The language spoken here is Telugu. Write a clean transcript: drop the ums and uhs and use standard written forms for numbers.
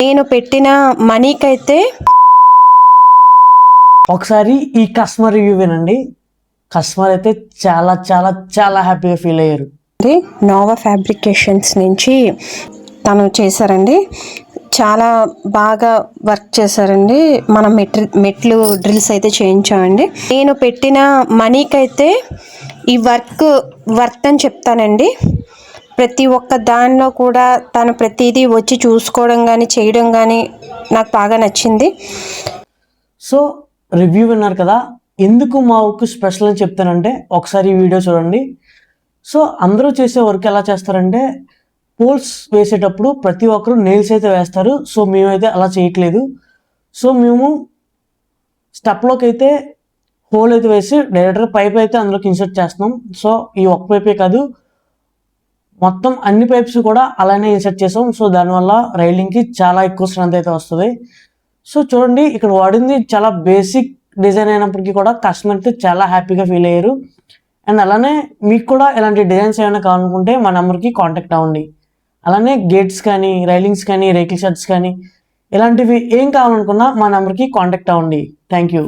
నేను పెట్టిన మనీకైతే ఒకసారి ఈ కస్టమర్ రివ్యూ వినండి. కస్టమర్ అయితే చాలా చాలా చాలా హ్యాపీగా ఫీల్ అయ్యారు. నోవా ఫ్యాబ్రికేషన్స్ నుంచి తను చేశారండి. చాలా బాగా వర్క్ చేశారండి. మనం మెట్లు డ్రిల్స్ అయితే చేయించామండి. నేను పెట్టిన మనీకైతే ఈ వర్త్ అని చెప్తానండి. ప్రతి ఒక్క దానిలో కూడా తను ప్రతిదీ వచ్చి చూసుకోవడం కానీ చేయడం కానీ నాకు బాగా నచ్చింది. సో రివ్యూ విన్నారు కదా. ఎందుకు మా వర్క్ స్పెషల్ అని చెప్తానంటే ఒకసారి ఈ వీడియో చూడండి. సో అందరూ చేసే వర్క్ ఎలా చేస్తారంటే పోల్స్ వేసేటప్పుడు ప్రతి ఒక్కరు నెయిల్స్ అయితే వేస్తారు. సో మేమైతే అలా చేయట్లేదు. సో మేము స్టెప్లోకి అయితే హోల్ అయితే వేసి డైరెక్ట్గా పైప్ అయితే అందులోకి ఇన్సర్ట్ చేస్తున్నాం. సో ఈ ఒక్క పైపే కాదు, మొత్తం అన్ని పైప్స్ కూడా అలానే ఇన్సర్ట్ చేసాం. సో దానివల్ల రైలింగ్కి చాలా ఎక్కువ స్ట్రెంత్ అయితే వస్తుంది. సో చూడండి, ఇక్కడ వాడింది చాలా బేసిక్ డిజైన్ అయినప్పటికీ కూడా కస్టమర్ అయితే చాలా హ్యాపీగా ఫీల్ అయ్యారు. అండ్ అలానే మీకు కూడా ఇలాంటి డిజైన్స్ ఏమైనా కావాలనుకుంటే మా నెంబర్కి కాంటాక్ట్ అవ్వండి. అలానే గేట్స్ కానీ, రైలింగ్స్ కానీ, రేకిల్ షెడ్స్ కానీ ఇలాంటివి ఏం కావాలనుకున్నా మా నెంబర్కి కాంటాక్ట్ అవ్వండి. Thank you.